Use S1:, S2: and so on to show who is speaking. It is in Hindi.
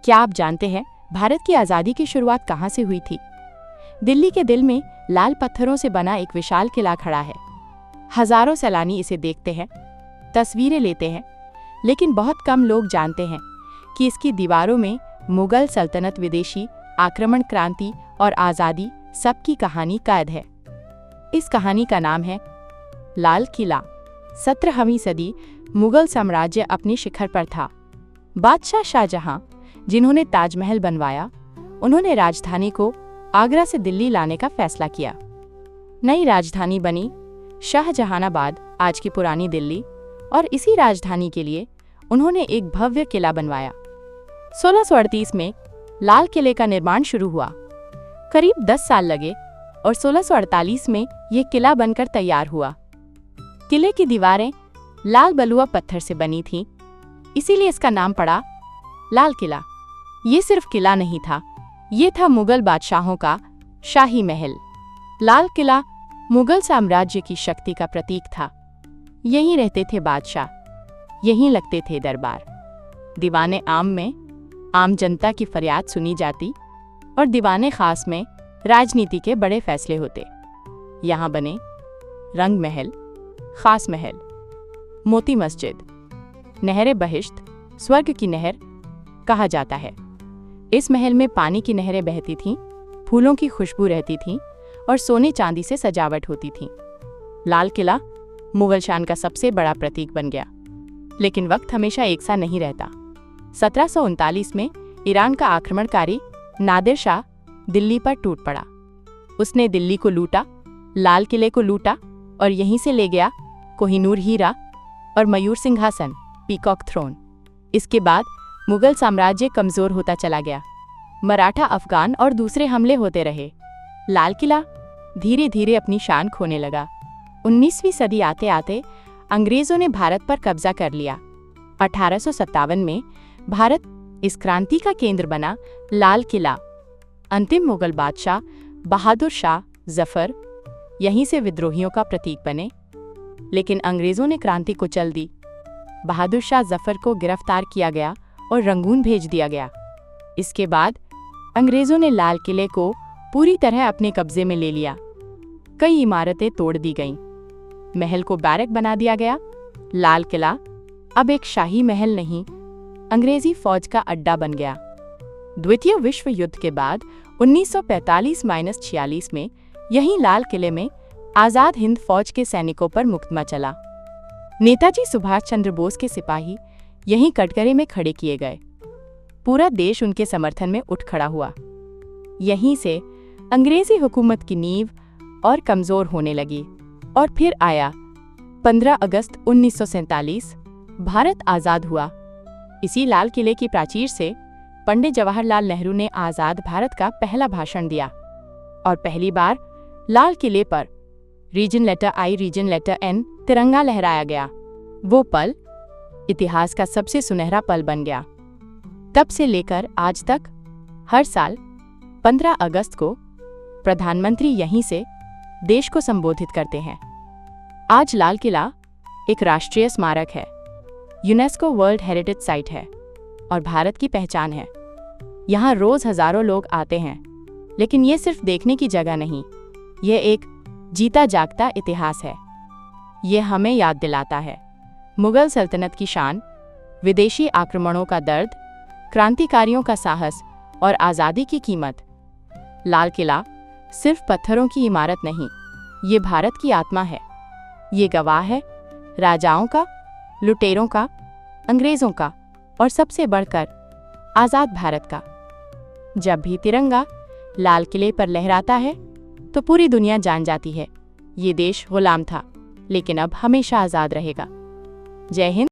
S1: क्या आप जानते हैं भारत की आज़ादी की शुरुआत कहाँ से हुई थी? दिल्ली के दिल में लाल पत्थरों से बना एक विशाल किला खड़ा है। हजारों सैलानी इसे देखते हैं, तस्वीरें लेते हैं, लेकिन बहुत कम लोग जानते हैं कि इसकी दीवारों में मुगल सल्तनत, विदेशी आक्रमण, क्रांति और आज़ादी सबकी कहानी कैद है। इस कहानी का नाम है लाल किला। 17वीं सदी मुगल साम्राज्य अपने शिखर पर था। बादशाह शाहजहां, जिन्होंने ताजमहल बनवाया, उन्होंने राजधानी को आगरा से दिल्ली लाने का फैसला किया। नई राजधानी बनी शाहजहानाबाद, आज की पुरानी दिल्ली, और इसी राजधानी के लिए उन्होंने एक भव्य किला बनवाया। 1638 में लाल किले का निर्माण शुरू हुआ। करीब 10 साल लगे और 1648 में यह किला बनकर तैयार हुआ। किले की दीवारें लाल बलुआ पत्थर से बनी थीं, इसीलिए इसका नाम पड़ा लाल किला। ये सिर्फ किला नहीं था, ये था मुगल बादशाहों का शाही महल। लाल किला मुगल साम्राज्य की शक्ति का प्रतीक था। यहीं रहते थे बादशाह, यहीं लगते थे दरबार। दीवाने आम में आम जनता की फरियाद सुनी जाती और दीवाने खास में राजनीति के बड़े फैसले होते। यहाँ बने रंग महल, खास महल, मोती मस्जिद, नहरे बहिश्त, स्वर्ग की नहर कहा जाता है। इस महल में पानी की नहरें बहती थीं, फूलों की खुशबू रहती थी और सोने चांदी से सजावट होती थी। लाल किला मुगल शान का सबसे बड़ा प्रतीक बन गया। लेकिन वक्त हमेशा एक सा नहीं रहता। 1739 में ईरान का आक्रमणकारी नादिर शाह दिल्ली पर टूट पड़ा। उसने दिल्ली को लूटा, लाल किले को लूटा और यहीं से ले गया कोहिनूर हीरा और मयूर सिंहासन, पीकॉक थ्रोन। इसके बाद मुगल साम्राज्य कमजोर होता चला गया। मराठा, अफगान और दूसरे हमले होते रहे। लाल किला धीरे धीरे अपनी शान खोने लगा। 19वीं सदी आते आते अंग्रेजों ने भारत पर कब्जा कर लिया। 1857 में भारत इस क्रांति का केंद्र बना। लाल किला अंतिम मुगल बादशाह बहादुर शाह जफर यहीं से विद्रोहियों का प्रतीक बने। लेकिन अंग्रेजों ने क्रांति कुचल दी। बहादुर शाह जफर को गिरफ्तार किया गया और रंगून भेज दिया गया। इसके बाद अंग्रेजों ने लाल किले को पूरी तरह अपने कब्जे में ले लिया। कई इमारतें तोड़ दी गईं, महल को बैरक बना दिया गया। लाल किला अब एक शाही महल नहीं, अंग्रेजी फौज का अड्डा बन गया। द्वितीय विश्व युद्ध के बाद 1945-46 में यहीं लाल किले में आजाद हिंद फौज के सैनिकों पर मुकदमा चला। नेताजी सुभाष चंद्र बोस के सिपाही यहीं कटघरे में खड़े किए गए। पूरा देश उनके समर्थन में उठ खड़ा हुआ। यहीं से अंग्रेजी हुकूमत की नींव और कमजोर होने लगी। और फिर आया 15 अगस्त 1947, भारत आजाद हुआ। इसी लाल किले की प्राचीर से पंडित जवाहरलाल नेहरू ने आजाद भारत का पहला भाषण दिया और पहली बार लाल किले पर रीजन लेटर आई, रीजन लेटर एन तिरंगा लहराया गया। वो पल इतिहास का सबसे सुनहरा पल बन गया। तब से लेकर आज तक हर साल 15 अगस्त को प्रधानमंत्री यहीं से देश को संबोधित करते हैं। आज लाल किला एक राष्ट्रीय स्मारक है, यूनेस्को वर्ल्ड हेरिटेज साइट है और भारत की पहचान है। यहाँ रोज हजारों लोग आते हैं, लेकिन ये सिर्फ देखने की जगह नहीं, यह एक जीता जागता इतिहास है। ये हमें याद दिलाता है मुगल सल्तनत की शान, विदेशी आक्रमणों का दर्द, क्रांतिकारियों का साहस और आज़ादी की कीमत। लाल किला सिर्फ पत्थरों की इमारत नहीं, ये भारत की आत्मा है। ये गवाह है राजाओं का, लुटेरों का, अंग्रेजों का और सबसे बढ़कर आज़ाद भारत का। जब भी तिरंगा लाल किले पर लहराता है तो पूरी दुनिया जान जाती है ये देश गुलाम था, लेकिन अब हमेशा आज़ाद रहेगा। जय हिंद।